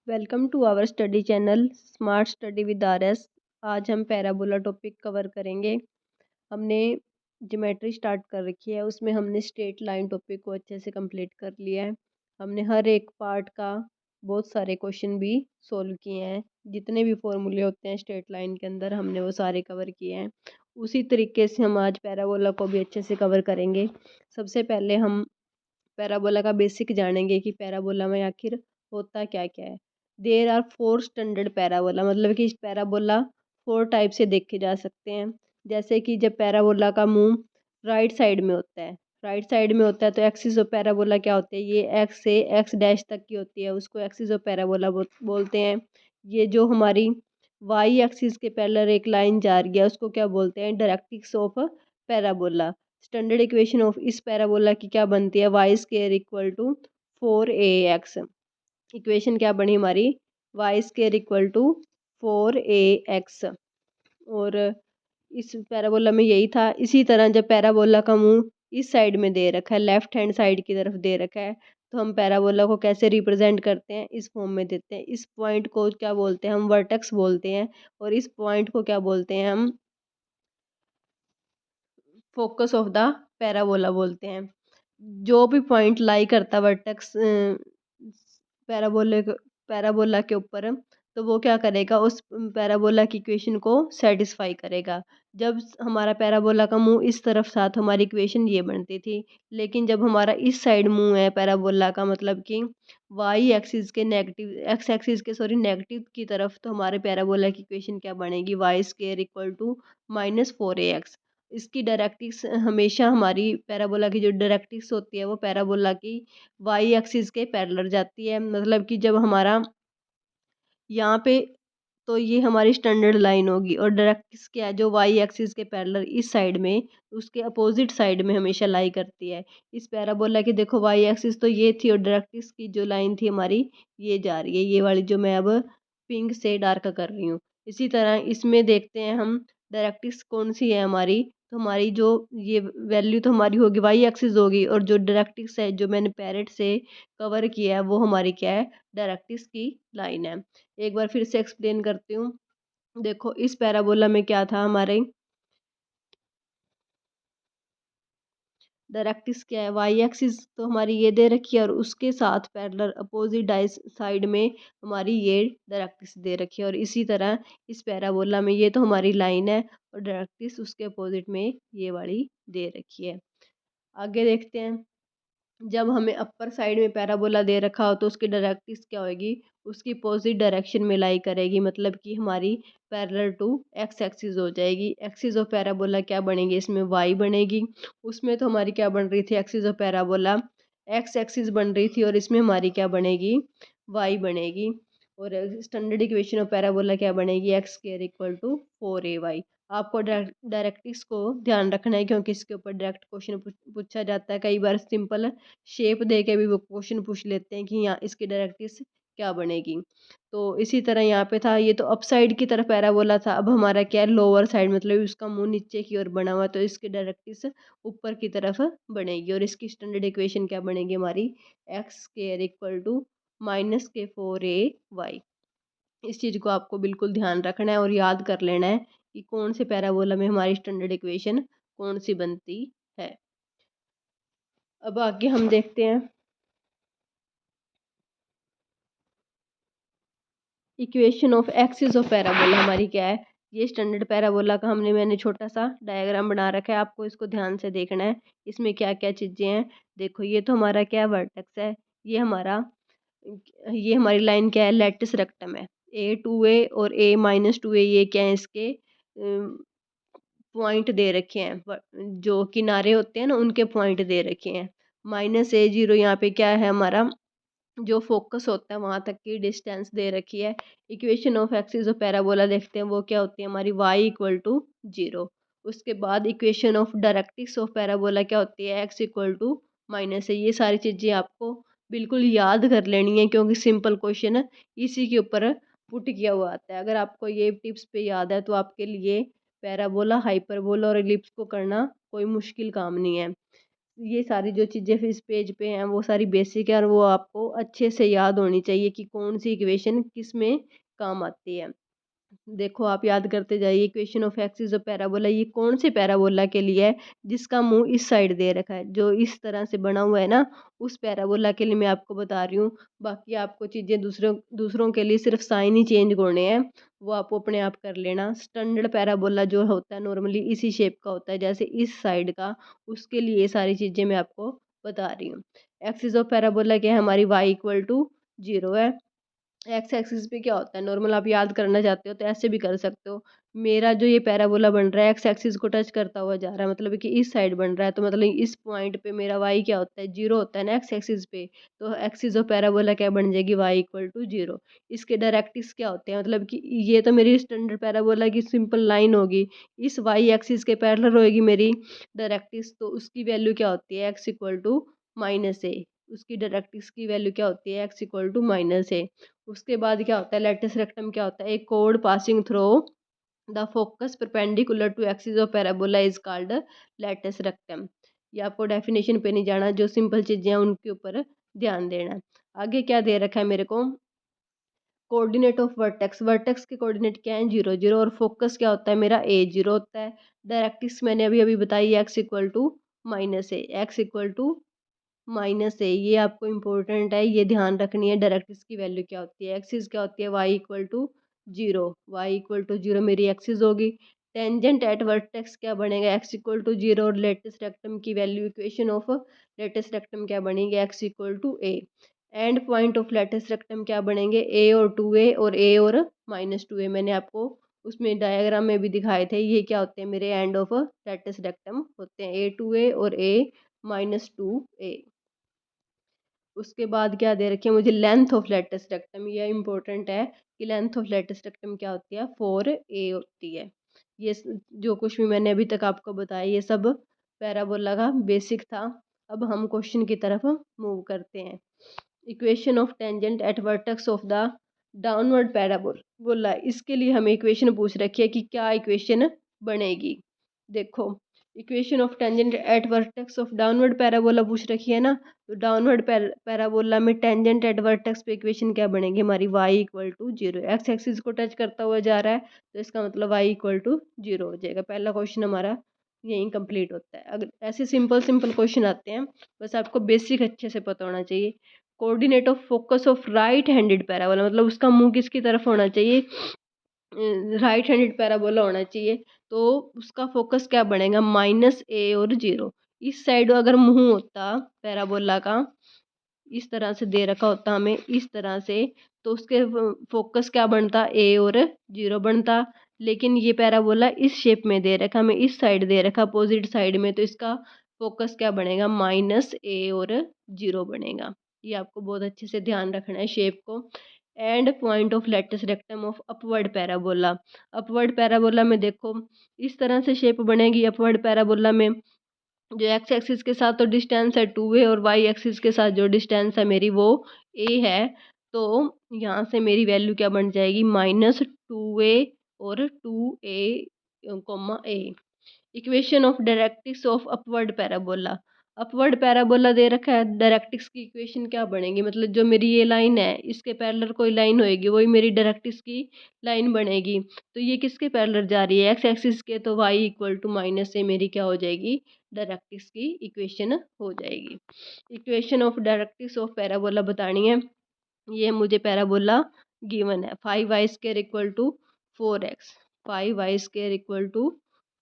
Welcome to our study channel smart study with R S. आज हम parabola topic cover करेंगे। हमने geometry start कर रखी है, उसमें हमने स्ट्रेट लाइन टॉपिक को अच्छे से कंप्लीट कर लिया है। हमने हर एक पार्ट का बहुत सारे क्वेश्चन भी सोल्व किए हैं। जितने भी फॉर्मूले होते हैं स्ट्रेट लाइन के अंदर हमने वो सारे कवर किए हैं। उसी तरीके से हम आज पैराबोला को भी अच्छे से कवर करेंगे। सबसे पहले हम पैराबोला का बेसिक जानेंगे कि पैराबोला में आखिर होता क्या क्या है। There are four standard parabola, मतलब कि पैराबोला फोर टाइप से देखे जा सकते हैं। जैसे कि जब पैराबोला का मुंह राइट साइड में होता है, तो एक्सिस ऑफ पैराबोला क्या होते हैं, ये एक्स से एक्स डैश तक की होती है, उसको एक्सिस ऑफ पैराबोला बोलते हैं। ये जो हमारी वाई एक्सिस के पैरेलल एक लाइन जा रही है उसको क्या बोलते हैं, directrix of parabola. Standard equation of इस पैराबोला की क्या बनती है, Y square equal to 4ax। Equation क्या बनी हमारी, Y square equal to 4ax। और इस पैराबोला में यही था। इसी तरह जब पैराबोला का मुंह इस साइड में दे रखा है, लेफ्ट हैंड साइड की तरफ दे रखा है, तो हम पैराबोला को कैसे रिप्रेजेंट करते हैं, इस फॉर्म में देते हैं। इस पॉइंट को क्या बोलते हैं, हम वर्टेक्स बोलते हैं। और इस पॉइंट को क्या बोलते हैं, हम फोकस ऑफ द पैराबोला बोलते हैं। जो भी पॉइंट लाई करता वर्टेक्स पैराबोले पैराबोला के ऊपर, तो वो क्या करेगा, उस पैराबोला की इक्वेशन को सेटिस्फाई करेगा। जब हमारा पैराबोला का मुंह इस तरफ था तो हमारी इक्वेशन ये बनती थी। लेकिन जब हमारा इस साइड मुंह है पैराबोला का, मतलब कि वाई एक्सिस के नेगेटिव, एक्स एक्सिस के सॉरी नेगेटिव की तरफ, तो हमारे पैराबोला की इक्वेशन क्या बनेगी, Y square equal to -4ax। इसकी डायरेक्ट्रिक्स हमेशा हमारी पैराबोला की जो डायरेक्ट्रिक्स होती है वो पैराबोला की वाई एक्सिस के पैरेलल जाती है। मतलब कि जब हमारा यहाँ पे, तो ये हमारी स्टैंडर्ड लाइन होगी, और डायरेक्ट्रिक्स क्या है, जो वाई एक्सिस के पैरेलल इस साइड में, उसके अपोजिट साइड में हमेशा लाई करती है। इस पैराबोला की देखो वाई एक्सिस तो ये थी, और डायरेक्ट्रिक्स की जो लाइन थी हमारी ये जा रही है, ये वाली जो मैं अब पिंक से डार्क कर रही हूँ। इसी तरह इसमें देखते हैं हम डायरेक्ट्रिक्स कौन सी है हमारी, तो हमारी जो ये वैल्यू तो हमारी होगी वाई एक्सिस होगी, और जो डायरेक्ट्रिक्स है जो मैंने पैरेट से कवर किया है वो हमारी क्या है, डायरेक्ट्रिक्स की लाइन है। एक बार फिर से एक्सप्लेन करती हूँ। देखो इस पैराबोला में क्या था हमारे, डायरेक्ट्रिक्स क्या है, वाई एक्सिस तो हमारी ये दे रखी है, और उसके साथ पैरेलल अपोजिट डाइस साइड में हमारी ये डायरेक्ट्रिक्स दे रखी है। और इसी तरह इस पैराबोला में ये तो हमारी लाइन है, और डायरेक्ट्रिक्स उसके अपोजिट में ये वाली दे रखी है। आगे देखते हैं। जब हमें अपर साइड में पैराबोला दे रखा हो तो उसकी डायरेक्ट्रिक्स क्या होगी, उसकी अपोजिट डायरेक्शन में लाई करेगी, मतलब कि हमारी पैरेलल टू एक्स एक्सिस हो जाएगी। एक्सिस ऑफ पैराबोला क्या बनेगी, इसमें वाई बनेगी। उसमें तो हमारी क्या बन रही थी, axis of parabola x axis बन रही थी, और इसमें हमारी क्या बनेगी, वाई बनेगी। और स्टैंडर्ड इक्वेशन ऑफ पैराबोला क्या बनेगी, x square equal to 4ay। आपको डायरेक्ट्रिक्स को ध्यान रखना है, क्योंकि इसके ऊपर डायरेक्ट क्वेश्चन पूछा जाता है। कई बार सिंपल शेप दे के भी वो क्वेश्चन पूछ लेते हैं कि यहाँ इसकी डायरेक्ट्रिक्स क्या बनेगी। तो इसी तरह यहाँ पे था, ये तो अप साइड की तरफ पैराबोला था, अब हमारा क्या है, लोअर साइड, मतलब उसका मुंह नीचे की ओर बना हुआ, तो इसकी डायरेक्ट्रिक्स ऊपर की तरफ बनेगी। और इसकी स्टैंडर्ड इक्वेशन क्या बनेगी हमारी, x square equal to -4ay। इस चीज़ को आपको बिल्कुल ध्यान रखना है और याद कर लेना है कि कौन से पैराबोला में हमारी स्टैंडर्ड इक्वेशन कौन सी बनती है। अब आगे हम देखते हैं equation of axis of parabola हमारी क्या है। ये स्टैंडर्ड पैराबोला का मैंने छोटा सा डायग्राम बना रखा है, आपको इसको ध्यान से देखना है। इसमें क्या क्या चीज़ें हैं, देखो ये तो हमारा क्या वर्टेक्स है, ये हमारा, ये हमारी लाइन क्या है, लेटिस रेक्टम है। A2a और A-2a ये क्या है, इसके पॉइंट दे रखे हैं, जो किनारे होते हैं ना उनके पॉइंट दे रखे हैं। -a0 यहाँ पे क्या है हमारा, जो फोकस होता है वहां तक की डिस्टेंस दे रखी है। Equation of axis of parabola देखते हैं, वो क्या होती है हमारी, y इक्वल टू 0। उसके बाद equation of directrix of parabola क्या होती है, x इक्वल टू -a। ये सारी चीज़ें आपको बिल्कुल याद कर लेनी है, क्योंकि सिंपल क्वेश्चन इसी के ऊपर पुट किया हुआ आता है। अगर आपको ये टिप्स पे याद है तो आपके लिए पैराबोला, हाइपरबोला और एलिप्स को करना कोई मुश्किल काम नहीं है। ये सारी जो चीज़ें फिर इस पेज पे हैं वो सारी बेसिक है और वो आपको अच्छे से याद होनी चाहिए कि कौन सी इक्वेशन किस में काम आती है। देखो आप याद करते जाइए, equation of x is a parabola, ये कौन से पैराबोला के लिए है? जिसका मुंह इस साइड दे रखा है, जो इस तरह से बना हुआ है ना, उस पैराबोला के लिए मैं आपको बता रही हूँ। बाकी आपको चीज़ें दूसरों दूसरों के लिए सिर्फ साइन ही चेंज करने हैं, वो आप अपने आप कर लेना। स्टैंडर्ड पैराबोला जो होता है नॉर्मली इसी शेप का होता है जैसे इस साइड का, उसके लिए ये सारी चीज़ें मैं आपको बता रही हूँ। एक्सिस ऑफ पैराबोला क्या है हमारी, वाई इक्वल टू 0 है। एक्स एक्सिस पे क्या होता है, नॉर्मल आप याद करना चाहते हो तो ऐसे भी कर सकते हो। मेरा जो ये पैराबोला बन रहा है एक्स एक्सिस को टच करता हुआ जा रहा है, मतलब कि इस साइड बन रहा है, तो मतलब इस पॉइंट पे मेरा वाई क्या होता है, 0 होता है ना एक्स एक्सिस पे। तो एक्सिस ऑफ पैराबोला क्या बन जाएगी, वाई इक्वल टू 0। इसके डायरेक्ट्रिक्स क्या होते हैं, मतलब कि ये तो मेरी स्टैंडर्ड पैराबोला की सिंपल लाइन होगी, इस वाई एक्सिस के पैरेलल होएगी मेरी डायरेक्ट्रिक्स, तो उसकी वैल्यू क्या होती है, एक्स इक्वल टू माइनस ए। उसकी डायरेक्ट्रिक्स की वैल्यू क्या होती है, एक्स इक्वल टू माइनस ए। उसके बाद क्या होता है, लेटिस रेक्टम क्या होता है, एक कोड passing through the focus perpendicular to axis of parabola is called latus rectum. ये आपको डेफिनेशन पे नहीं जाना, जो सिंपल चीज़ें हैं उनके ऊपर ध्यान देना है। आगे क्या दे रखा है मेरे को, कोऑर्डिनेट ऑफ वर्टेक्स, वर्टेक्स के कोऑर्डिनेट क्या है, 0 0, और फोकस क्या होता है मेरा ए 0 होता है। डायरेक्ट्रिक्स मैंने अभी अभी बताई, X equal to minus A, X equal to minus है, ये आपको इंपॉर्टेंट है, ये ध्यान रखनी है। डायरेक्ट्रिक्स की वैल्यू क्या होती है, एक्सिस क्या होती है, Y equal to 0, Y equal to 0 मेरी एक्सिस होगी। टेंजेंट एट वर्टेक्स क्या बनेगा, एक्स इक्वल टू 0, और लेटेस्ट रेक्टम की value, equation of latus rectum क्या बनेगी, X equal to A. End point of latus rectum क्या बनेंगे, ए और 2a, और ए और -2a। मैंने आपको उसमें डायग्राम में भी दिखाए थे, ये क्या होते हैं मेरे एंड ऑफ लेटेस्ट रेक्टम होते हैं, A2a और A-2a। उसके बाद क्या दे रखे हैं मुझे, लेंथ ऑफ लेटेस्ट रेक्टम, ये इंपॉर्टेंट है कि लेंथ ऑफ लेटेस्ट रेक्टम क्या होती है, 4a होती है। जो कुछ भी मैंने अभी तक आपको बताया ये सब पैराबोला का बेसिक था। अब हम क्वेश्चन की तरफ मूव करते हैं। Equation of tangent at vertex of the downward parabola, इसके लिए हमें इक्वेशन पूछ रखी है कि क्या इक्वेशन बनेगी। देखो, equation of tangent at vertex of downward parabola पूछ रखी है ना, तो डाउनवर्ड पैराबोला में टेंजेंट एट वर्टेक्स पे इक्वेशन क्या बनेगी हमारी, Y equal to 0। X axis को टच करता हुआ जा रहा है, तो इसका मतलब वाई इक्वल टू 0 हो जाएगा। पहला क्वेश्चन हमारा यहीं कंप्लीट होता है। अगर ऐसे सिंपल सिंपल क्वेश्चन आते हैं, बस आपको बेसिक अच्छे से पता होना चाहिए। Coordinate of focus of right handed parabola, मतलब उसका मुंह किसकी तरफ होना चाहिए, राइट हैंडेड पैराबोला होना चाहिए, तो उसका फोकस क्या बनेगा, -a और 0। इस साइड अगर मुंह होता पैराबोला का, इस तरह से दे रखा होता हमें इस तरह से, तो उसके फोकस क्या बनता, ए और 0 बनता। लेकिन ये पैराबोला इस शेप में दे रखा हमें, इस साइड दे रखा अपोजिट साइड में, तो इसका फोकस क्या बनेगा, -a और 0 बनेगा। ये आपको बहुत अच्छे से ध्यान रखना है शेप को। And point of latus rectum of upward parabola, upward parabola में देखो इस तरह से शेप बनेगी। अपवर्ड पैराबोला में जो एक्स एक्सिस के साथ तो डिस्टेंस है 2a, और वाई एक्सिस के साथ जो डिस्टेंस है मेरी वो a है, तो यहाँ से मेरी वैल्यू क्या बन जाएगी, -2a और 2a, equation of directrix of upward parabola, upward parabola दे रखा है, डायरेक्ट्रिक्स की इक्वेशन क्या बनेगी, मतलब जो मेरी ये लाइन है इसके पैरेलल कोई लाइन होएगी, वही मेरी डायरेक्ट्रिक्स की लाइन बनेगी। तो ये किसके पैरेलल जा रही है, एक्स एक्सिस के, तो वाई इक्वल टू माइनस से मेरी क्या हो जाएगी, डायरेक्ट्रिक्स की इक्वेशन हो जाएगी। Equation of directrix of parabola बतानी है। ये मुझे पैराबोला गिवन है, 5y² equal to 4x, 5y² equal to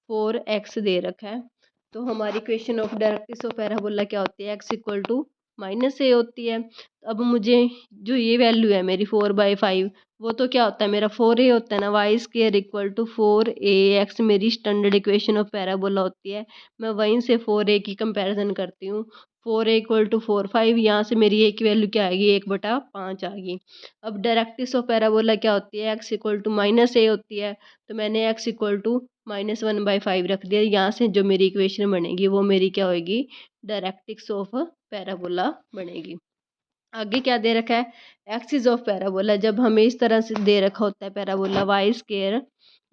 4x दे रखा है। तो हमारी equation of directrix of parabola क्या होती है, x इक्वल टू -a होती है। अब मुझे जो ये वैल्यू है मेरी 4/5, वो तो क्या होता है मेरा 4a होता है ना, y² इक्वल टू 4ax मेरी स्टैंडर्ड इक्वेशन ऑफ पैराबोला होती है। मैं वहीं से 4a की कंपैरिजन करती हूँ, 4a इक्वल टू 4/5, यहाँ से मेरी a की वैल्यू क्या आएगी, 1/5 आ गई। अब डायरेक्ट्रिक्स ऑफ पैराबोला क्या होती है, x इक्वल टू -a होती है, तो मैंने x इक्वल टू -1/5 रख दिया। यहाँ से जो मेरी इक्वेशन बनेगी वो मेरी क्या होगी, डायरेक्ट्रिक्स ऑफ पैराबोला बनेगी। आगे क्या दे रखा है, एक्सिस ऑफ पैराबोला, जब हमें इस तरह से दे रखा होता है parabola, y²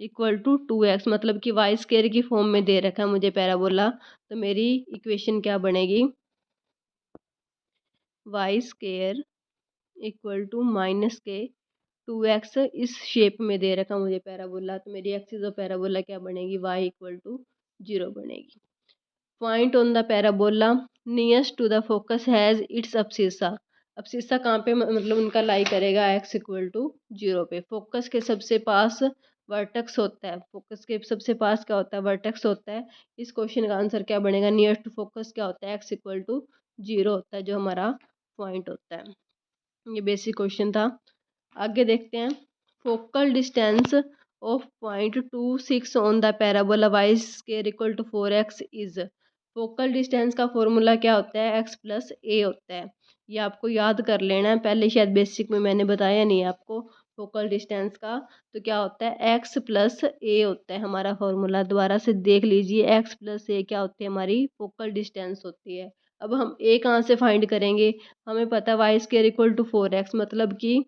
equal to 2x, मतलब कि वाई स्केयर की फॉर्म में दे रखा है मुझे पैराबोला। तो मेरी इक्वेशन क्या बनेगी, Y square equal to minus K 2x, इस शेप में दे रखा मुझे पैराबोला। तो मेरी एक्सिस ऑफ पैराबोला क्या बनेगी, y इक्वल टू 0 बनेगी। Point on the parabola nearest to the focus has its abscissa. Abscissa कहाँ पे मतलब उनका लाई करेगा, x इक्वल टू 0 पे। फोकस के सबसे पास वर्टेक्स होता है, फोकस के सबसे पास क्या होता है, वर्टेक्स होता है। इस क्वेश्चन का आंसर क्या बनेगा, नियरेस्ट टू फोकस क्या होता है, x इक्वल टू 0 होता है, जो हमारा पॉइंट होता है। ये बेसिक क्वेश्चन था। आगे देखते हैं, focal distance of point 2 6 on the parabola Y square equal to 4x is. Focal distance का फॉर्मूला क्या होता है, x प्लस ए होता है। ये आपको याद कर लेना है, पहले शायद बेसिक में मैंने बताया नहीं है आपको फोकल डिस्टेंस का। तो क्या होता है, x प्लस ए होता है हमारा फॉर्मूला। दोबारा से देख लीजिए, x प्लस ए क्या होती है, हमारी फोकल डिस्टेंस होती है। अब हम ए कहाँ से फाइंड करेंगे, हमें पता है Y square equal to 4x, मतलब कि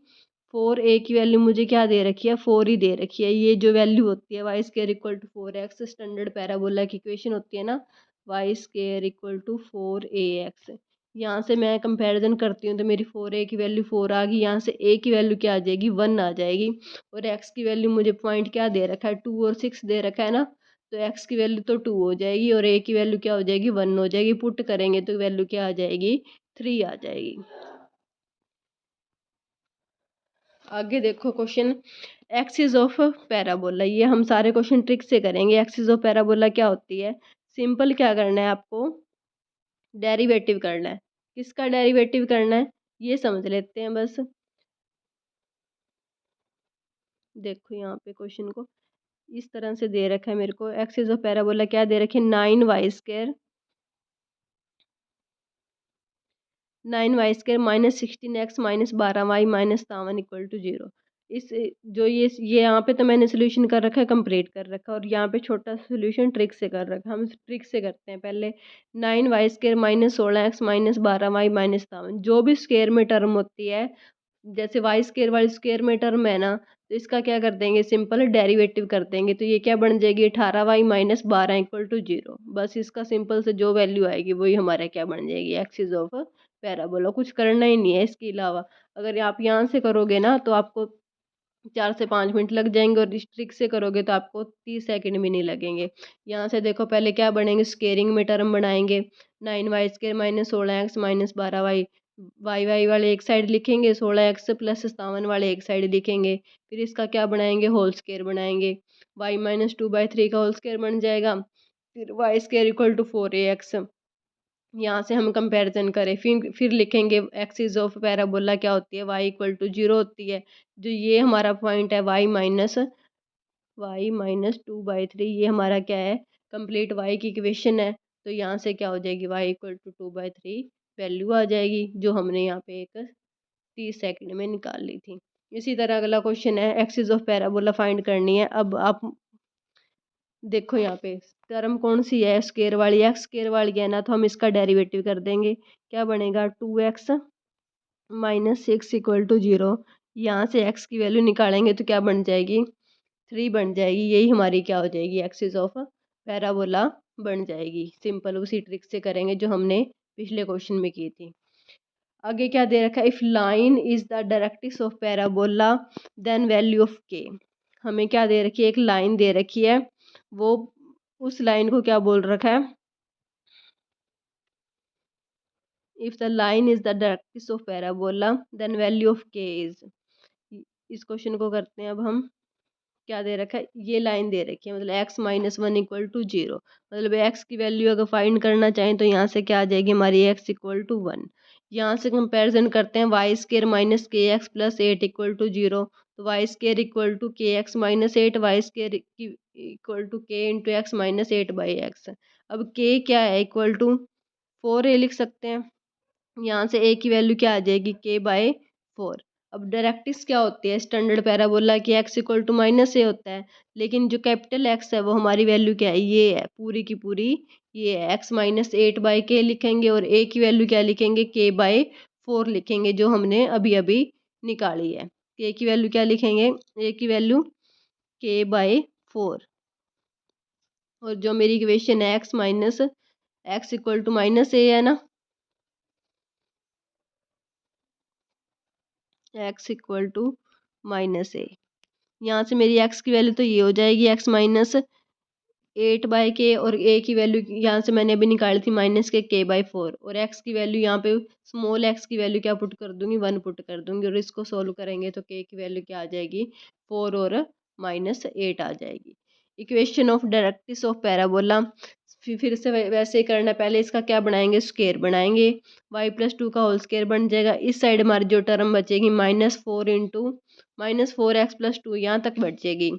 4a की वैल्यू मुझे क्या दे रखी है, 4 ही दे रखी है। ये जो वैल्यू होती है Y square equal to 4x, standard parabola की इक्वेशन होती है ना, Y square equal to 4ax। यहाँ से मैं कंपैरिजन करती हूँ तो मेरी 4a की वैल्यू 4 आ गई, यहाँ से a की वैल्यू क्या आ जाएगी, 1 आ जाएगी। और x की वैल्यू मुझे पॉइंट क्या दे रखा है, 2 और 6 दे रखा है ना, तो x की वैल्यू तो 2 हो जाएगी और a की वैल्यू क्या हो जाएगी, 1 हो जाएगी। पुट करेंगे तो वैल्यू क्या आ जाएगी, 3 आ जाएगी। आगे देखो क्वेश्चन, एक्सिस ऑफ पैराबोला। ये हम सारे क्वेश्चन ट्रिक से करेंगे। एक्सिस ऑफ पैराबोला क्या होती है, सिंपल क्या करना है आपको, डेरिवेटिव करना है। किसका डेरिवेटिव करना है, ये समझ लेते हैं बस। देखो यहाँ पे क्वेश्चन को इस तरह से दे रखा है मेरे को, एक्सिस ऑफ पैराबोला क्या दे रखे, 9y² 9y² minus 16x minus 12y minus 57 equal to 0। इस जो ये यहाँ पे तो मैंने सोल्यूशन कर रखा है, कंप्लीट कर रखा है, और यहाँ पे छोटा सोल्यूशन ट्रिक से कर रखा है। हम ट्रिक से करते हैं पहले। 9y² minus 16x minus 12y minus 57, जो भी स्क्वेयर में टर्म होती है, जैसे वाई स्क्वेयर वाली स्क्वेयर में टर्म है ना, तो इसका क्या कर देंगे, सिंपल डेरिवेटिव कर देंगे। तो ये क्या बन जाएगी, 18y माइनस 12 इक्वल टू 0। बस इसका सिंपल से जो वैल्यू आएगी वही हमारा क्या बन जाएगी, एक्सिस ऑफ पैराबोला। कुछ करना ही नहीं है इसके अलावा। अगर आप यहाँ से करोगे ना तो आपको 4 से 5 मिनट लग जाएंगे, और इस ट्रिक से करोगे तो आपको 30 सेकंड भी नहीं लगेंगे। यहाँ से देखो पहले क्या बनेंगे, स्केयरिंग में टर्म बनाएंगे। 9y² minus 16x minus 12y, Y Y वाले एक साइड लिखेंगे, 16x प्लस 57 वाले एक साइड लिखेंगे। फिर इसका क्या बनाएंगे, होल स्केयर बनाएंगे। y माइनस 2/3 का होल स्केयर बन जाएगा। फिर Y square equal to 4ax। यहाँ से हम कंपैरिजन करें, फिर लिखेंगे एक्सिस ऑफ पैराबोला क्या होती है, y इक्वल टू 0 होती है। जो ये हमारा पॉइंट है y माइनस 2/3, ये हमारा क्या है, कंप्लीट y की इक्वेशन है। तो यहाँ से क्या हो जाएगी, y इक्वल टू 2/3 वैल्यू आ जाएगी, जो हमने यहाँ पे एक 30 सेकंड में निकाल ली थी। इसी तरह अगला क्वेश्चन है, एक्सिस ऑफ पैराबोला फाइंड करनी है। अब आप देखो यहाँ पे टर्म कौन सी है, स्क्वायर वाली, एक्स स्क्वायर वाली है ना, तो हम इसका डेरिवेटिव कर देंगे। क्या बनेगा, 2x माइनस 6 इक्वल टू 0। यहाँ से x की वैल्यू निकालेंगे तो क्या बन जाएगी, 3 बन जाएगी। यही हमारी क्या हो जाएगी, एक्सिस ऑफ पैराबोला बन जाएगी। सिंपल उसी ट्रिक से करेंगे जो हमने पिछले क्वेश्चन में की थी। आगे क्या दे रखा है, if line is the directrix of parabola then value of K. हमें क्या दे रखी है, एक लाइन दे रखी है, वो उस लाइन को क्या बोल रखा है, if the line is the directrix of parabola then value of K is. इस क्वेश्चन को करते हैं अब हम। क्या दे रखा है, ये लाइन दे रखी है, मतलब x माइनस 1 इक्वल टू 0। मतलब x की वैल्यू अगर फाइंड करना चाहें तो यहाँ से क्या आ जाएगी हमारी, x इक्वल टू 1। यहाँ से कंपैरिजन करते हैं, y² माइनस के एक्स प्लस 8 इक्वल टू 0। तो y² equal to K X minus 8, y² equal to K into x minus 8/x। अब k क्या है, इक्वल टू 4a लिख सकते हैं। यहाँ से a की वैल्यू क्या आ जाएगी, k/4। अब डायरेक्ट्रिक्स क्या होती है, स्टैंडर्ड पैराबोला की x इक्वल टू माइनस ए होता है, लेकिन जो कैपिटल x है वो हमारी वैल्यू क्या है, ये है पूरी की पूरी, ये है x माइनस 8/k लिखेंगे, और a की वैल्यू क्या लिखेंगे, k/4 लिखेंगे, जो हमने अभी अभी निकाली है। k की वैल्यू क्या लिखेंगे, a की वैल्यू k/4 4। और जो मेरी इक्वेशन है एक्स इक्वल टू माइनस ए है ना, एक्स इक्वल टू माइनस ए। यहाँ से मेरी एक्स की वैल्यू तो ये हो जाएगी एक्स माइनस 8/k, और ए की वैल्यू यहाँ से मैंने अभी निकाली थी माइनस के बाई 4, और एक्स की वैल्यू यहाँ पे स्मॉल एक्स की वैल्यू क्या पुट कर दूंगी, 1 पुट कर दूंगी, और इसको सोल्व करेंगे तो के की वैल्यू क्या आ जाएगी, 4 और -8 आ जाएगी। Equation of directrix of parabola, फिर से वैसे ही करना है। पहले इसका क्या बनाएंगे, स्क्वायर बनाएंगे, y+2 का होल स्क्वायर बन जाएगा। इस साइड हमारी जो टर्म बचेगी -4 इंटू -4x+2 यहाँ तक बचेगी।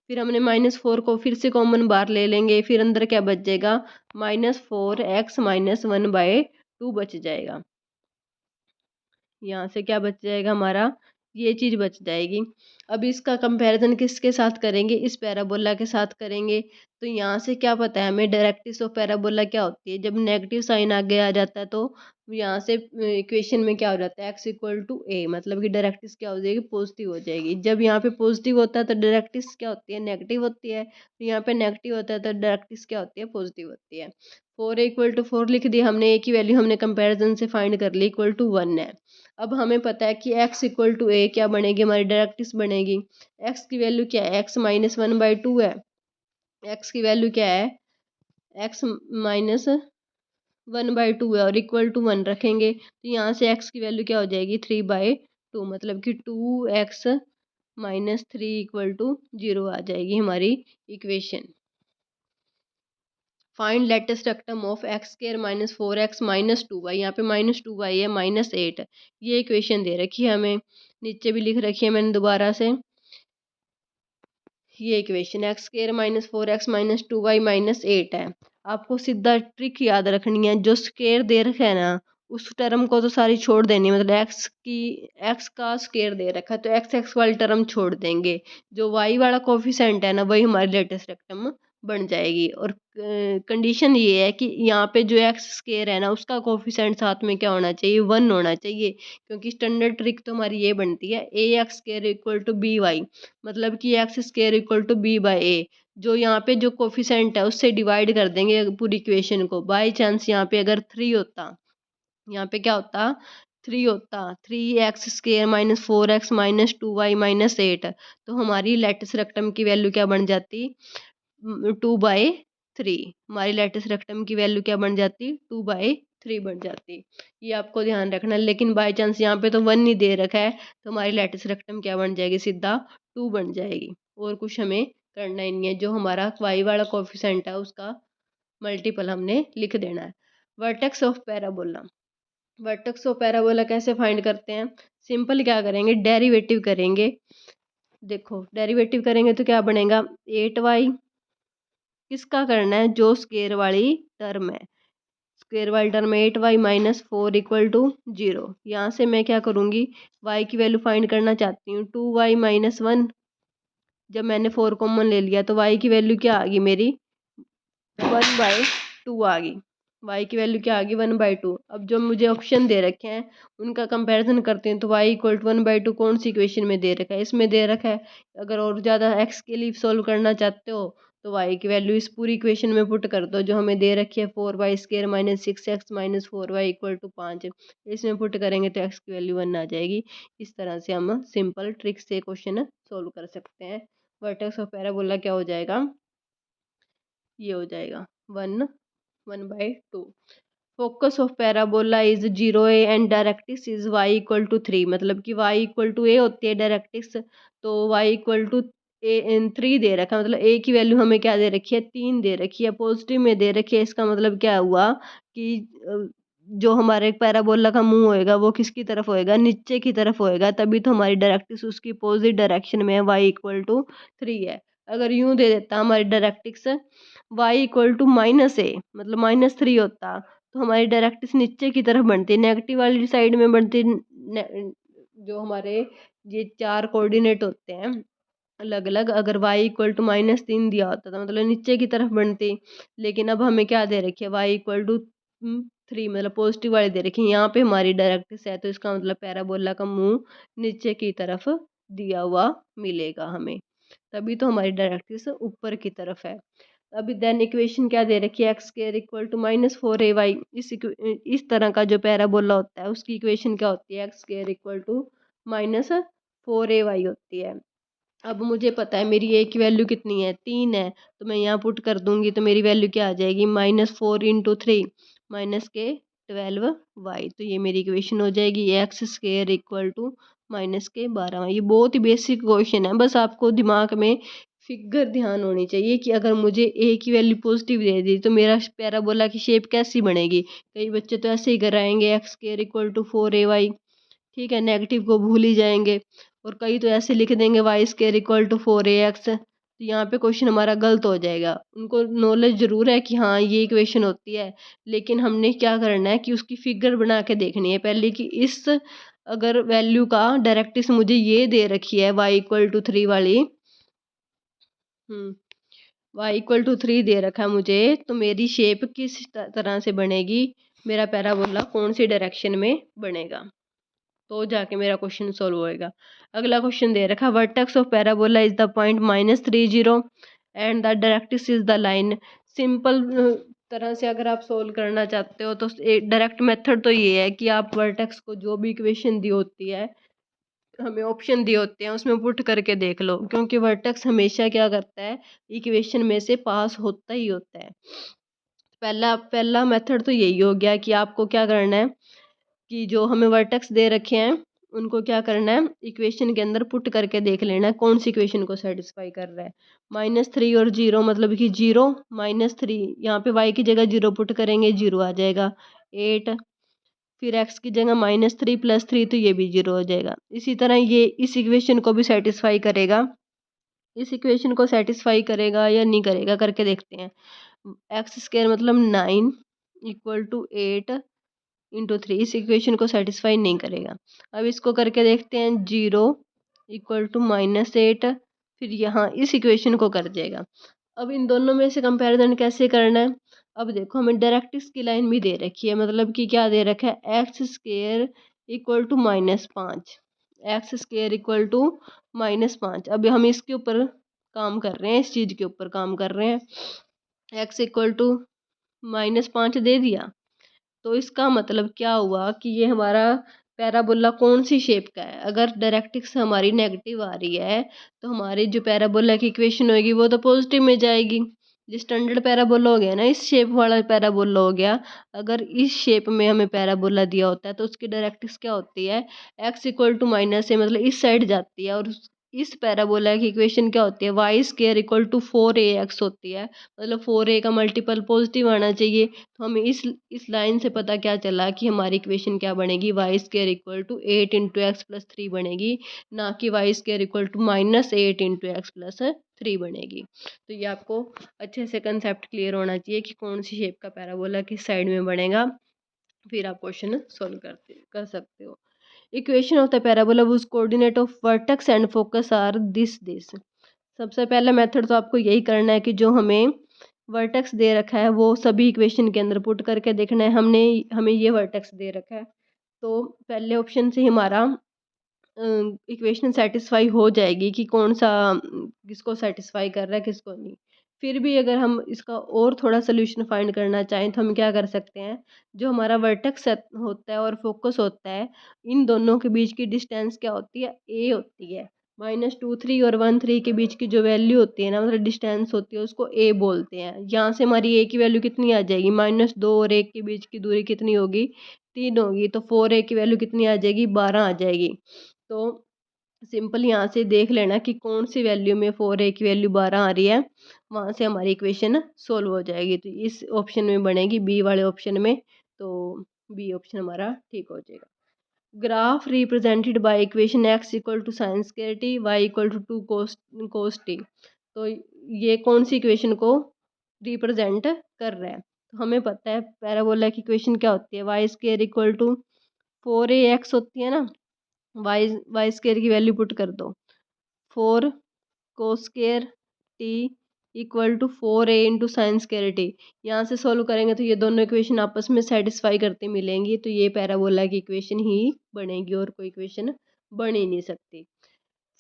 फिर हमने -4 को फिर से कॉमन बाहर ले लेंगे, फिर अंदर क्या बच जाएगा, -4x - 1/2 बच जाएगा। यहाँ से क्या बच जाएगा हमारा, ये चीज़ बच जाएगी। अब इसका कंपैरिजन किसके साथ करेंगे, इस पैराबोला के साथ करेंगे। तो यहाँ से क्या पता है हमें, डायरेक्ट्रिक्स ऑफ पैराबोला क्या होती है, जब नेगेटिव साइन आगे आ जाता है तो यहाँ से इक्वेशन में क्या हो जाता है, एक्स इक्वल टू ए, मतलब कि डायरेक्ट्रिक्स क्या हो जाएगी, पॉजिटिव हो जाएगी। जब यहाँ पे पॉजिटिव होता है तो डायरेक्ट्रिक्स क्या होती है, नेगेटिव होती है। तो यहाँ पे नेगेटिव होता है तो डायरेक्ट्रिक्स क्या होती है, पॉजिटिव होती है। 4 इक्वल टू 4 लिख दिया हमने, ए की वैल्यू हमने कंपेरिजन से फाइंड कर ली, इक्वल टू 1 है। अब हमें पता है कि x इक्वल टू ए क्या बनेगी, हमारी डायरेक्ट्रिक्स बनेगी। x की वैल्यू क्या है, x -1/2 है। x की वैल्यू क्या है, x -1/2 है, और इक्वल टू 1 रखेंगे तो यहाँ से x की वैल्यू क्या हो जाएगी, 3/2, मतलब कि 2x - 3 इक्वल टू 0 आ जाएगी हमारी equation. Find latus rectum of x² -4x - 2y, यहाँ पे -2y है, -8, ये इक्वेशन दे रखी है हमें, नीचे भी लिख रखी है मैंने दोबारा से। ये इक्वेशन x² -4x - 2y -8 है। आपको सीधा ट्रिक याद रखनी है, जो स्केयर दे रखा है ना उस टर्म को तो सारी छोड़ देनी है, मतलब x का स्केयर दे रखा है तो x वाली टर्म छोड़ देंगे, जो y वाला कोफिशिएंट है ना वही हमारी लेटेस्ट रेक्टम बन जाएगी। और कंडीशन ये है कि यहाँ पे जो एक्स स्केयर है ना उसका कोफिशिएंट साथ में क्या होना चाहिए, 1 होना चाहिए, क्योंकि स्टैंडर्ड ट्रिक तो हमारी ये बनती है ax² इक्वल टू by, मतलब कि x² इक्वल टू b/a। जो यहाँ पे जो कोफिशिएंट है उससे डिवाइड कर देंगे पूरी इक्वेशन को। बाई चांस यहाँ पे अगर 3 होता, यहाँ पे क्या होता, 3 होता, 3x² -4x - 2y -8, तो हमारी लेटेस्ट रेक्टम की वैल्यू क्या बन जाती, 2/3। हमारी लेटेस्ट रेक्टम की वैल्यू क्या बन जाती, 2/3 बन जाती। ये आपको ध्यान रखना है। लेकिन बाई चांस यहाँ पे तो 1 नहीं दे रखा है तो हमारी लेटेस्ट रेक्टम क्या बन जाएगी, सीधा 2 बन जाएगी। और कुछ हमें करना ही नहीं है, जो हमारा y वाला कोफिशिएंट है उसका मल्टीपल हमने लिख देना है। Vertex of parabola, vertex of parabola कैसे फाइंड करते हैं, सिंपल क्या करेंगे, डेरिवेटिव करेंगे। देखो डेरिवेटिव करेंगे तो क्या बनेगा, 8y, किसका करना है, जो स्क्वायर वाली टर्म है, स्क्वायर वाली टर्म 8y - 4 इक्वल टू 0। यहाँ से मैं क्या करूँगी, y की वैल्यू फाइंड करना चाहती हूँ, 2y - 1, जब मैंने 4 कॉमन ले लिया तो y की वैल्यू क्या आ गई मेरी, 1/2 आ गई। y की वैल्यू क्या आ गई, 1/2। अब जो मुझे ऑप्शन दे रखे हैं उनका कंपैरिजन करते हैं, तो y इक्वल टू 1/2 कौन सी इक्वेशन में दे रखा है, इसमें दे रखा है। अगर और ज़्यादा x के लिए सॉल्व करना चाहते हो तो y की वैल्यू इस पूरी इक्वेशन में पुट कर दो जो हमें दे रखी है, 4y² - 6x - 4y equal to 5। इसमें पुट करेंगे तो x की वैल्यू 1 आ जाएगी। इस तरह से हम सिंपल ट्रिक से क्वेश्चन सॉल्व कर सकते हैं। वर्टेक्स ऑफ पैराबोला क्या हो जाएगा, ये हो जाएगा 1/2। Focus of parabola is 0 A and directrix is y equal to 3, मतलब कि y इक्वल टू ए होती है डायरेक्ट्रिक्स, तो y इक्वल टू ए इन 3 दे रखा है, मतलब a की वैल्यू हमें क्या दे रखी है, 3 दे रखी है, पॉजिटिव में दे रखी है। इसका मतलब क्या हुआ कि जो हमारे पैराबोला का मुंह होएगा वो किसकी तरफ होएगा, नीचे की तरफ होएगा, तभी तो हमारी डायरेक्ट्रिक्स उसकी अपोजिट डायरेक्शन में है, y इक्वल टू 3 है। अगर यूं दे देता हमारी directrix y equal to -a, मतलब -3 होता, तो हमारी डायरेक्ट्रिक्स नीचे की तरफ बनती, नेगेटिव वाली साइड में बनती। जो हमारे ये 4 कोऑर्डिनेट होते हैं अलग अलग, अगर y इक्वल टू -3 दिया होता था मतलब नीचे की तरफ बनती। लेकिन अब हमें क्या दे रखी है, y इक्वल टू 3, मतलब पॉजिटिव वाली दे रखी है। यहाँ पे हमारी डायरेक्ट्रिक्स है तो इसका मतलब पैराबोला का मुंह नीचे की तरफ दिया हुआ मिलेगा हमें। तभी तो हमारी डायरेक्ट्रिक्स ऊपर की तरफ है। अभी देन इक्वेशन क्या दे रखी है, x square equal to -4ay। इस तरह का जो पैराबोला होता है उसकी इक्वेशन क्या होती है, x square equal to -4ay होती है। अब मुझे पता है मेरी ए की वैल्यू कितनी है, 3 है, तो मैं यहाँ पुट कर दूंगी तो मेरी वैल्यू क्या आ जाएगी, -4 × 3 -12y। तो ये मेरी इक्वेशन हो जाएगी, x square equal to -12y। ये बहुत ही बेसिक क्वेश्चन है, बस आपको दिमाग में फिगर ध्यान होनी चाहिए कि अगर मुझे ए की वैल्यू पॉजिटिव दे दी तो मेरा पैराबोला की शेप कैसी बनेगी। कई बच्चे तो ऐसे ही कराएंगे, x square equal to 4ay, ठीक है, नेगेटिव को भूल ही जाएंगे। और कई तो ऐसे लिख देंगे Y square equal to 4ax। तो यहाँ पे क्वेश्चन हमारा गलत हो जाएगा। उनको नॉलेज जरूर है कि हाँ ये इक्वेशन होती है, लेकिन हमने क्या करना है कि उसकी फिगर बना के देखनी है पहले कि इस अगर वैल्यू का डायरेक्ट्रिक्स मुझे ये दे रखी है y इक्वल टू 3 वाली, y इक्वल टू 3 दे रखा है मुझे, तो मेरी शेप किस तरह से बनेगी, मेरा पैराबोला कौन सी डायरेक्शन में बनेगा, तो जाके मेरा क्वेश्चन सॉल्व होएगा। अगला क्वेश्चन दे रखा, vertex of parabola is the point -30 and the directrix is the line. Simple तरह से अगर आप सोल्व करना चाहते हो तो डायरेक्ट मेथड तो ये है कि आप वर्टेक्स को जो भी इक्वेशन दी होती है, हमें ऑप्शन दिए होते हैं, उसमें पुट करके देख लो, क्योंकि वर्टेक्स हमेशा क्या करता है, इक्वेशन में से पास होता ही होता है। पहला पहला मेथड तो यही हो गया कि आपको क्या करना है कि जो हमें वर्टेक्स दे रखे हैं उनको क्या करना है, इक्वेशन के अंदर पुट करके देख लेना है कौन सी इक्वेशन को सेटिस्फाई कर रहा है। -3 और 0 मतलब कि 0 -3, यहाँ पे y की जगह 0 पुट करेंगे 0 आ जाएगा, 8, फिर x की जगह -3 + 3 तो ये भी 0 हो जाएगा। इसी तरह ये इस इक्वेशन को भी सेटिस्फाई करेगा, इस इक्वेशन को सेटिस्फाई करेगा या नहीं करेगा करके देखते हैं। एक्स स्क्वायर मतलब 9 इक्वल टू 8 × 3, इस इक्वेशन को सेटिस्फाई नहीं करेगा। अब इसको करके देखते हैं, 0 इक्वल टू -8, फिर यहाँ इस इक्वेशन को कर जाएगा। अब इन दोनों में से कंपैरिजन कैसे करना है, अब देखो हमें डायरेक्ट्रिक्स की लाइन भी दे रखी है, मतलब कि क्या दे रखा है, x square equal to -5, X square equal to -5। अब हम इसके ऊपर काम कर रहे हैं, इस चीज़ के ऊपर काम कर रहे हैं। एक्स इक्वल टू -5 दे दिया, तो इसका मतलब क्या हुआ कि ये हमारा पैराबोला कौन सी शेप का है। अगर डायरेक्ट्रिक्स हमारी नेगेटिव आ रही है तो हमारी जो पैराबोला की इक्वेशन होगी वो तो पॉजिटिव में जाएगी। जो स्टैंडर्ड पैराबोला हो गया ना, इस शेप वाला पैराबोला हो गया, अगर इस शेप में हमें पैराबोला दिया होता है तो उसकी डायरेक्ट्रिक्स क्या होती है, एक्स इक्वल टू माइनस है, मतलब इस साइड जाती है। और इस पैराबोला की इक्वेशन क्या होती है, y square equal to 4ax होती है, मतलब 4a का मल्टीपल पॉजिटिव आना चाहिए। तो हमें इस लाइन से पता क्या चला कि हमारी इक्वेशन क्या बनेगी, y square equal to 8 × x + 3 बनेगी, ना कि y square equal to -8 × x + 3 बनेगी। तो ये आपको अच्छे से कंसेप्ट क्लियर होना चाहिए कि कौन सी शेप का पैराबोला किस साइड में बनेगा, फिर आप क्वेश्चन सोल्व कर सकते हो। Equation of the parabola whose coordinate of vertex and focus are this. सबसे पहला मेथड तो आपको यही करना है कि जो हमें वर्टेक्स दे रखा है वो सभी इक्वेशन के अंदर पुट करके देखना है। हमें ये वर्टेक्स दे रखा है, तो पहले ऑप्शन से हमारा इक्वेशन सेटिस्फाई हो जाएगी कि कौन सा किसको सेटिस्फाई कर रहा है किसको नहीं। फिर भी अगर हम इसका और थोड़ा सोल्यूशन फाइंड करना चाहें तो हम क्या कर सकते हैं, जो हमारा वर्टेक्स होता है और फोकस होता है, इन दोनों के बीच की डिस्टेंस क्या होती है, ए होती है। -2 3 और 1 3 के बीच की जो वैल्यू होती है ना, मतलब डिस्टेंस होती है, उसको ए बोलते हैं। यहाँ से हमारी ए की वैल्यू कितनी आ जाएगी, -2 और 1 के बीच की दूरी कितनी होगी, 3 होगी, तो 4a की वैल्यू कितनी आ जाएगी, 12 आ जाएगी। तो सिंपल यहाँ से देख लेना कि कौन सी वैल्यू में 4a की वैल्यू 12 आ रही है, वहाँ से हमारी इक्वेशन सोल्व हो जाएगी। तो इस ऑप्शन में बनेगी, बी वाले ऑप्शन में, तो बी ऑप्शन हमारा ठीक हो जाएगा। Graph represented by equation x equal to sine square t, y equal to 2 cos t। तो ये कौन सी इक्वेशन को रिप्रेजेंट कर रहा है, तो हमें पता है पैराबोला की इक्वेशन क्या होती है, y square equal to 4ax होती है ना, वाई स्क्वायर की वैल्यू पुट कर दो, 4 cos square t equal to 4a × sine square t. यहाँ से सोल्व करेंगे तो ये दोनों इक्वेशन आपस में सेटिस्फाई करते मिलेंगी, तो ये पैराबोला की इक्वेशन ही बनेगी और कोई इक्वेशन बन ही नहीं सकती।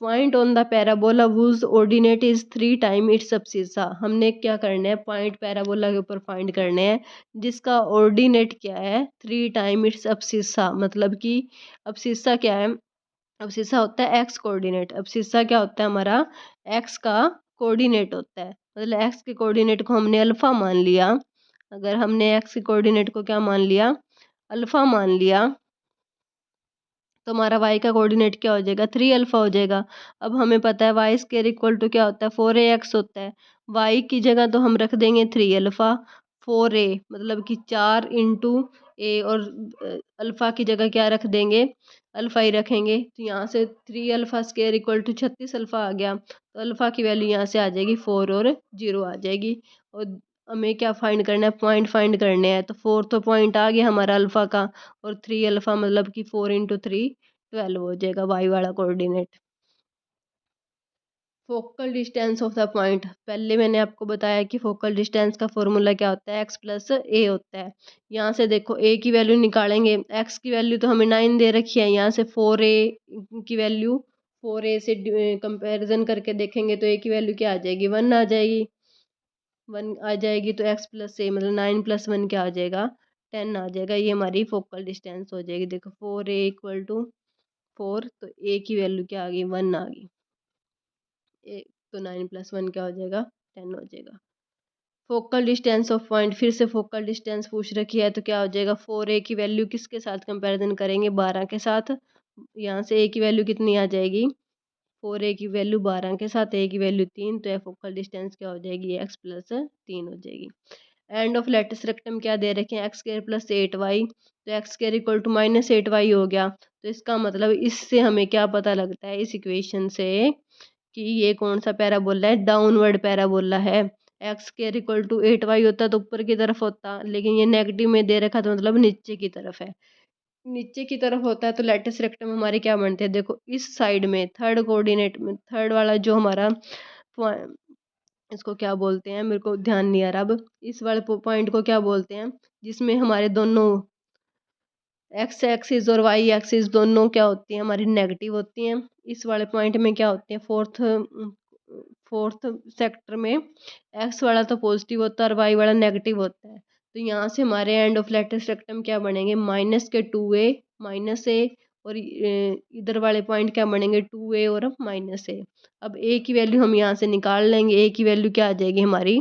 Point on the parabola was ordinate is 3 time it's abscissa. हमने क्या करना है, पॉइंट पैराबोला के ऊपर फाइंड करने हैं जिसका ऑर्डिनेट क्या है 3 टाइम इट्स अब्सिस्सा। मतलब कि अब्सिस्सा क्या है, अब्सिस्सा होता है एक्स कोऑर्डिनेट। अब्सिस्सा क्या होता है हमारा, एक्स का कोऑर्डिनेट होता है। मतलब एक्स के कोऑर्डिनेट को हमने अल्फा मान लिया। अगर हमने एक्स के कोऑर्डिनेट को क्या मान लिया, अल्फा मान लिया, तो हमारा वाई का कोऑर्डिनेट क्या हो जाएगा, 3 अल्फा हो जाएगा। अब हमें पता है वाई स्क्वायर इक्वल टू क्या होता है, 4ax होता है। वाई की जगह तो हम रख देंगे 3 अल्फा, 4a मतलब कि 4 इंटू ए, और अल्फा की जगह क्या रख देंगे, अल्फा ही रखेंगे। तो यहाँ से 3 alpha square equal to 36 alpha आ गया। तो अल्फा की वैल्यू यहाँ से आ जाएगी 4 और 0 आ जाएगी। और हमें क्या फाइंड करना है, पॉइंट फाइंड करने हैं। तो 4 तो पॉइंट आ गया हमारा अल्फा का, और 3 अल्फा मतलब कि 4 इंटू 3 12 हो जाएगा वाई वाला coordinate. Focal distance of the point, पहले मैंने आपको बताया कि फोकल डिस्टेंस का फॉर्मूला क्या होता है, एक्स प्लस ए होता है। यहाँ से देखो ए की वैल्यू निकालेंगे, एक्स की वैल्यू तो हमें 9 दे रखी है। यहाँ से 4a की वैल्यू, 4a से कंपैरिजन करके देखेंगे तो ए की वैल्यू क्या आ जाएगी, 1 आ जाएगी। 1 आ जाएगी तो एक्स प्लस ए मतलब 9 प्लस 1 क्या आ जाएगा, 10 आ जाएगा। ये हमारी फोकल डिस्टेंस हो जाएगी। देखो 4a इक्वल टू 4, तो ए की वैल्यू क्या आ गई, 1 आ गई। ए तो 9 प्लस 1 क्या हो जाएगा, 10 हो जाएगा। फोकल डिस्टेंस ऑफ पॉइंट, फिर से फोकल डिस्टेंस पूछ रखी है तो क्या हो जाएगा, 4a की वैल्यू किसके साथ कंपैरिजन करेंगे, 12 के साथ। यहाँ से a की वैल्यू कितनी आ जाएगी, 4a की वैल्यू 12 के साथ a की वैल्यू 3, तो फोकल डिस्टेंस क्या हो जाएगी, x प्लस 3 हो जाएगी। एंड ऑफ लेटिस रेक्टम क्या दे रखे हैं, एक्स स्क्वायर प्लस 8y, तो x square equal to minus 8y हो गया। तो इसका मतलब इससे हमें क्या पता लगता है, इस इक्वेशन से, कि ये कौन सा पैराबोला है, डाउनवर्ड पैराबोला है। X square equal to 8y होता तो ऊपर की तरफ होता, लेकिन ये नेगेटिव में दे रखा तो मतलब नीचे की तरफ है। नीचे की तरफ होता है तो लेटिस रेक्टम हमारे क्या बनते हैं, देखो इस साइड में थर्ड कोऑर्डिनेट में, थर्ड वाला जो हमारा इसको क्या बोलते हैं, मेरे को ध्यान नहीं आ रहा अब। इस वाले पॉइंट को क्या बोलते हैं, जिसमें हमारे दोनों एक्स एक्सिस और वाई एक्सिस दोनों क्या होती हैं, हमारी नेगेटिव होती हैं। इस वाले पॉइंट में क्या होती हैं, फोर्थ सेक्टर में एक्स वाला तो पॉजिटिव होता है और वाई वाला नेगेटिव होता है। तो यहाँ से हमारे एंड ऑफ लेटेस्ट रेक्टम क्या बनेंगे, माइनस के 2a माइनस ए, और इधर वाले पॉइंट क्या बनेंगे, 2a और माइनस ए। अब a की वैल्यू हम यहाँ से निकाल लेंगे, a की वैल्यू क्या आ जाएगी हमारी,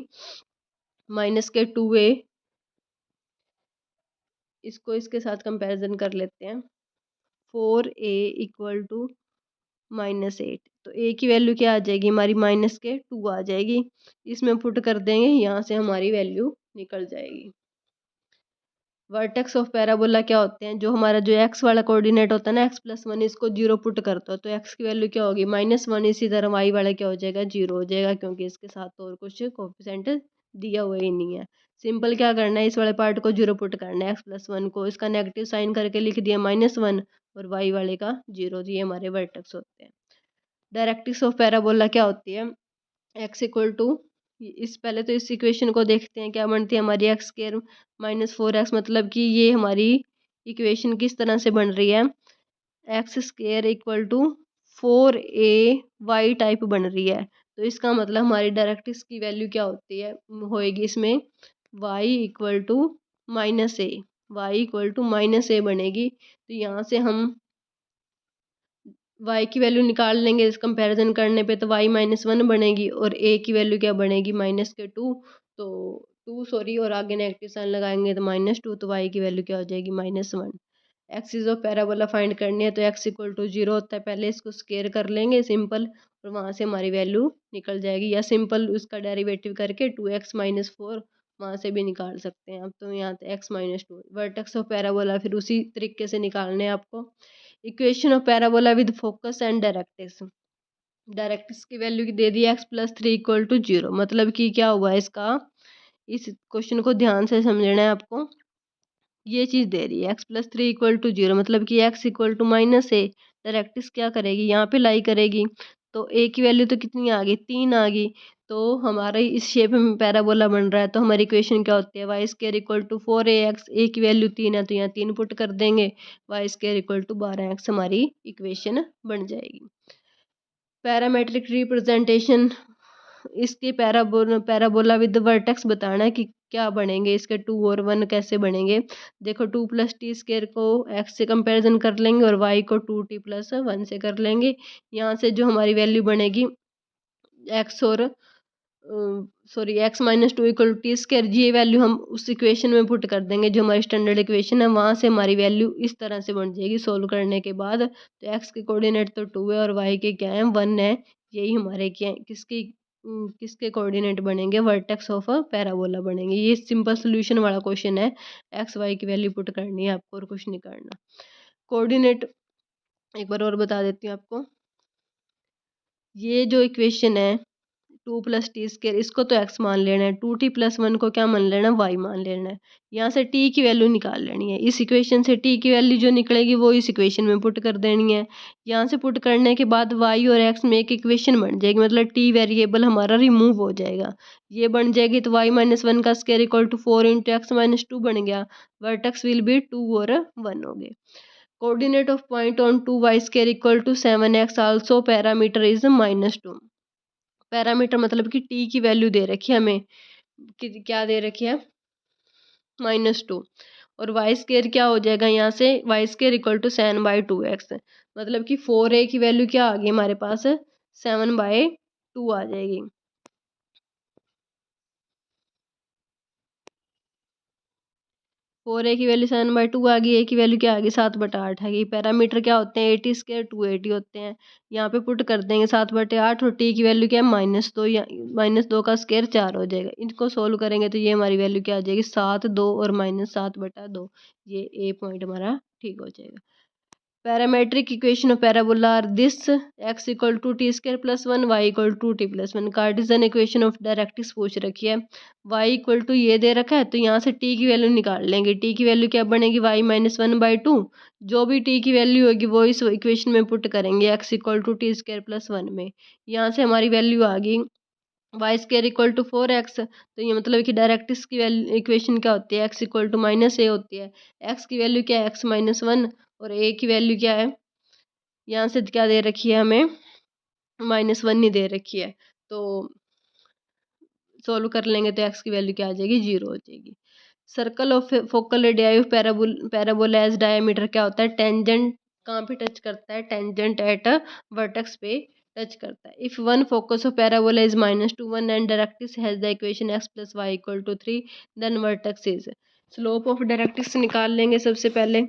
माइनस के 2a, इसको इसके साथ कंपैरिजन कर लेते हैं, 4a इक्वल टू -8, तो a की वैल्यू क्या आ जाएगी हमारी, माइनस के 2 आ जाएगी। इसमें पुट कर देंगे, यहाँ से हमारी वैल्यू निकल जाएगी। वर्टेक्स ऑफ पैराबोला क्या होते हैं, जो हमारा जो एक्स वाला कोऑर्डिनेट होता है ना, एक्स प्लस 1, इसको 0 पुट करते हो तो एक्स की वैल्यू क्या होगी, -1। इसी तरह वाई वाला क्या हो जाएगा, 0 हो जाएगा, क्योंकि इसके साथ और कुछ कोफिशिएंट दिया हुआ ही नहीं है। सिंपल क्या करना है, इस वाले पार्ट को 0 पुट करना है, एक्स प्लस 1 को इसका नेगेटिव साइन करके लिख दिया -1, और वाई वाले का 0। ये हमारे वर्टेक्स होते हैं। डायरेक्ट्रिक्स ऑफ पैराबोला क्या होती है, एक्स इक्वल टू, इस पहले तो इस इक्वेशन को देखते हैं क्या बनती है हमारी, एक्स स्क्वायर -4x, मतलब कि ये हमारी इक्वेशन किस तरह से बन रही है, x square equal to 4a y type बन रही है। तो इसका मतलब हमारी डायरेक्ट्रिक्स की वैल्यू क्या होती है, होएगी इसमें y equal to -a, y equal to -a बनेगी। तो यहाँ से हम y की वैल्यू निकाल लेंगे, इस कंपैरिजन करने पे तो y -1 बनेगी, और a की वैल्यू क्या बनेगी, -2, तो 2 सॉरी, और आगे नेगेटिव साइन लगाएंगे तो -2, तो y की वैल्यू क्या हो जाएगी, -1। एक्सिस ऑफ पैराबोला फाइंड करनी है तो x इक्वल टू 0 होता है, पहले इसको स्केयर कर लेंगे सिंपल, और वहाँ से हमारी वैल्यू निकल जाएगी। या सिंपल उसका डेरिवेटिव करके 2x - 4 वहाँ से भी निकाल सकते हैं आप। तो यहाँ पे x - 2 वर्टेक्स ऑफ पैराबोला, फिर उसी तरीके से निकालने हैं आपको। Equation of parabola with focus and directrix, directrix की वैल्यू दे दी x प्लस 3 इक्वल टू 0, मतलब कि क्या हुआ है इसका, इस क्वेश्चन को ध्यान से समझना है आपको। ये चीज़ दे रही है x प्लस 3 इक्वल टू 0, मतलब कि x equal to -a, directrix क्या करेगी, यहाँ पे लाई करेगी। तो a की वैल्यू तो कितनी आ गई, 3 आ गई। तो हमारा इस शेप में पैराबोला बन रहा है, तो हमारी इक्वेशन क्या होती है, y square equal to 4ax, a की वैल्यू 3 है तो यहाँ 3 पुट कर देंगे, Y square equal to 12x हमारी इक्वेशन बन जाएगी। पैरामेट्रिक रिप्रेजेंटेशन, इसके पैराबोला विद वर्टेक्स बताना है कि क्या बनेंगे इसके, 2 और 1 कैसे बनेंगे। देखो 2 प्लस टी स्क्वायर को x से कंपैरिजन कर लेंगे और y को 2t प्लस 1 से कर लेंगे। यहाँ से जो हमारी वैल्यू बनेगी x और sorry x minus 2 equal T square, ये वैल्यू हम उस इक्वेशन में पुट कर देंगे जो हमारी स्टैंडर्ड इक्वेशन है, वहाँ से हमारी वैल्यू इस तरह से बन जाएगी सोल्व करने के बाद। तो x के कोऑर्डिनेट तो 2 है और y के क्या है 1 है, यही हमारे क्या है किसके कोऑर्डिनेट बनेंगे, वर्टेक्स ऑफ अ पैराबोला बनेंगे। ये सिंपल सोल्यूशन वाला क्वेश्चन है, एक्स वाई की वैल्यू पुट करनी है आपको और कुछ नहीं करना। कोऑर्डिनेट एक बार और बता देती हूँ आपको, ये जो इक्वेशन है 2 प्लस टी स्क्वायर, इसको तो x मान लेना है, 2t प्लस 1 को क्या मान लेना है, y मान लेना है। यहाँ से t की वैल्यू निकाल लेनी है, इस इक्वेशन से t की वैल्यू जो निकलेगी वो इस इक्वेशन में पुट कर देनी है। यहाँ से पुट करने के बाद y और x में एक इक्वेशन बन जाएगी, मतलब t वेरिएबल हमारा रिमूव हो जाएगा, ये बन जाएगी। तो y माइनस 1 का square equal to 4 into x minus 2 बन गया, वर्टेक्स विल बी 2 और 1 हो गए। Coordinate of point on 2y square equal to 7x, also parameter is -2। Parameter मतलब कि टी की वैल्यू दे रखी है हमें, क्या दे रखी है -2, और वाई स्केयर क्या हो जाएगा, यहाँ से Y square equal to 7/2x, मतलब कि 4a की वैल्यू क्या आ गई हमारे पास 7/2 आ जाएगी। 4a की वैल्यू 7/2 आ गई, a की वैल्यू क्या आ गई 7/8 आ गई। पैरामीटर क्या होते हैं 80 स्केयर 280 होते हैं, यहाँ पे पुट कर देंगे 7/8 और t की वैल्यू क्या है -2, या -2 का स्केयर 4 हो जाएगा। इनको सोल्व करेंगे तो ये हमारी वैल्यू क्या आ जाएगी 7, 2 और -7/2, ये ए पॉइंट हमारा ठीक हो जाएगा। Parametric equation of parabola are this, x equal to t square plus 1, y equal to t plus 1। Cartesian equation of directrix पूछ रखी है, y इक्वल टू ये दे रखा है, तो यहाँ से t की वैल्यू निकाल लेंगे। t की वैल्यू क्या बनेगी y माइनस 1/2, जो भी t की वैल्यू होगी वो इस इक्वेशन में पुट करेंगे x equal to t square plus 1 में। यहाँ से हमारी वैल्यू आ गई Y square equal to 4x, तो ये मतलब कि डायरेक्ट्रिक्स की इक्वेशन क्या होती है x इक्वल टू माइनस ए होती है। x की वैल्यू क्या है x माइनस 1 और a की वैल्यू क्या है, यहाँ से क्या दे रखी है हमें -1 ही दे रखी है, तो सोल्व कर लेंगे तो x की वैल्यू क्या आ जाएगी 0 हो जाएगी। Circle of focal radii of parabola as diameter क्या होता है, टेंजेंट कहाँ पे टच करता है, टेंजेंट एट वर्टेक्स पे टच करता है। If one focus of parabola is -2 1 and directrix has the equation x plus y equal to 3, then vertex is. Slope of directrix निकाल लेंगे सबसे पहले,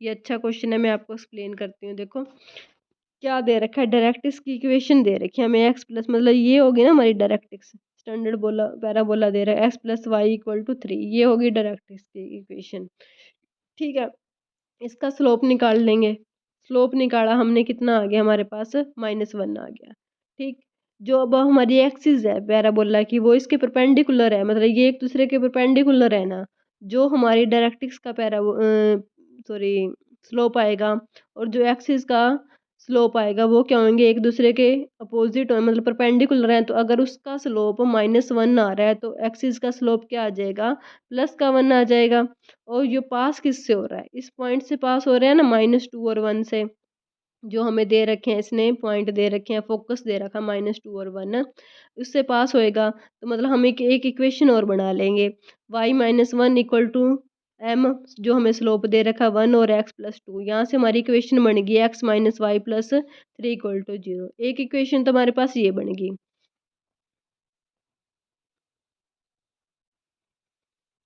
ये अच्छा क्वेश्चन है, मैं आपको एक्सप्लेन करती हूँ। देखो क्या दे रखा है, डायरेक्ट्रिक्स की इक्वेशन दे रखी है हमें x प्लस, मतलब ये होगी ना हमारी डायरेक्ट्रिक्स, स्टैंडर्ड बोला पैराबोला दे रहा है x plus y equal to 3, ये होगी डायरेक्ट्रिक्स की इक्वेशन। ठीक है, इसका स्लोप निकाल लेंगे। स्लोप निकाला हमने, कितना आ गया हमारे पास -1 आ गया। ठीक, जो अब हमारी एक्सिस है पैराबोला की वो इसके परपेंडिकुलर है, मतलब ये एक दूसरे के परपेंडिकुलर है ना, जो हमारी डायरेक्ट्रिक्स का सॉरी स्लोप आएगा और जो एक्सिस का स्लोप आएगा वो क्या होंगे, एक दूसरे के अपोजिट मतलब परपेंडिकुलर है। तो अगर उसका स्लोप -1 आ रहा है तो एक्सिस का स्लोप क्या आ जाएगा +1 आ जाएगा। और ये पास किससे हो रहा है, इस पॉइंट से पास हो रहा है ना -2 और 1 से, जो हमें दे रखे हैं, इसने पॉइंट दे रखे हैं, फोकस दे रखा -2 और 1, उससे पास होएगा। तो मतलब हम एक इक्वेशन और बना लेंगे, y minus 1 equal to m, जो हमें स्लोप दे रखा 1 और x प्लस 2, यहाँ से हमारी इक्वेशन बन गई x minus y plus 3 equal to 0। एक इक्वेशन तो हमारे पास ये बन गई,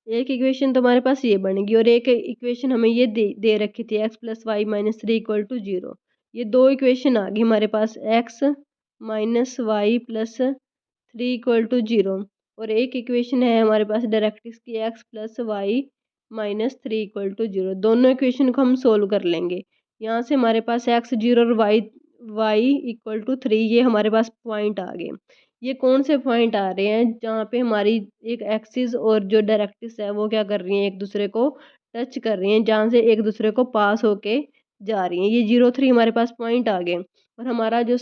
एक इक्वेशन तो हमारे पास ये बनेगी, और एक इक्वेशन हमें ये दे रखी थी x plus y minus 3 equal to 0। ये दो इक्वेशन आ गई हमारे पास, x minus y plus 3 equal to 0, और एक इक्वेशन है हमारे पास डायरेक्ट्रिक्स की x plus y minus 3 equal to 0। दोनों इक्वेशन को हम सोल्व कर लेंगे। यहाँ से हमारे पास x 0 और y इक्वल टू 3, ये हमारे पास पॉइंट आ गए। ये कौन से पॉइंट आ रहे हैं जहाँ पे हमारी एक एक्सिस और जो डायरेक्ट्रिक्स है वो क्या कर रही हैं, एक दूसरे को टच कर रही हैं, जहाँ से एक दूसरे को पास होके जा रही हैं। ये 0 3 हमारे पास पॉइंट आ गए, और हमारा जो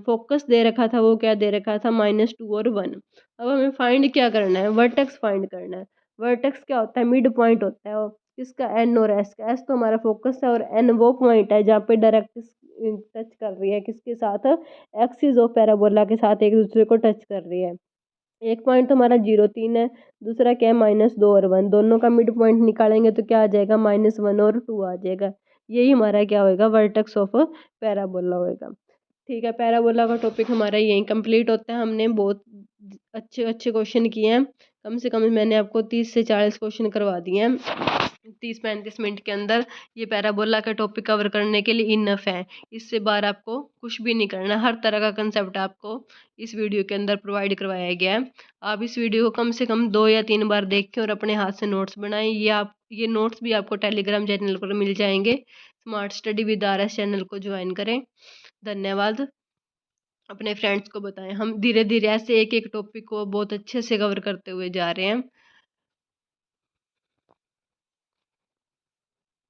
फोकस दे रखा था वो क्या दे रखा था -2 और 1। अब हमें फाइंड क्या करना है, वर्टेक्स फाइंड करना है। वर्टेक्स क्या होता है, मिड पॉइंट होता है, और किसका n और s का, s तो हमारा फोकस है और n वो पॉइंट है जहाँ पे डायरेक्ट्रिक्स टच कर रही है, किसके साथ, एक्सिस ऑफ पैराबोला के साथ एक दूसरे को टच कर रही है। एक पॉइंट तो हमारा 0 3 है, दूसरा क्या है -2 और 1, दोनों का मिड पॉइंट निकालेंगे तो क्या आ जाएगा, -1 और 2 आ जाएगा। यही हमारा क्या होएगा, वर्टेक्स ऑफ पैराबोला होएगा। ठीक है, पैराबोला का टॉपिक हमारा यहीं कंप्लीट होता है। हमने बहुत अच्छे अच्छे क्वेश्चन किए हैं, कम से कम मैंने आपको 30 से 40 क्वेश्चन करवा दिए हैं 30-35 मिनट के अंदर। ये पैराबोला का टॉपिक कवर करने के लिए इनफ है, इससे बाहर आपको कुछ भी नहीं करना। हर तरह का कंसेप्ट आपको इस वीडियो के अंदर प्रोवाइड करवाया गया है। आप इस वीडियो को कम से कम 2 या 3 बार देखें और अपने हाथ से नोट्स बनाएं। ये नोट्स भी आपको टेलीग्राम चैनल पर मिल जाएंगे। Smart study with RS channel को ज्वाइन करें। धन्यवाद। अपने फ्रेंड्स को बताएं। हम धीरे धीरे ऐसे एक एक टॉपिक को बहुत अच्छे से कवर करते हुए जा रहे हैं।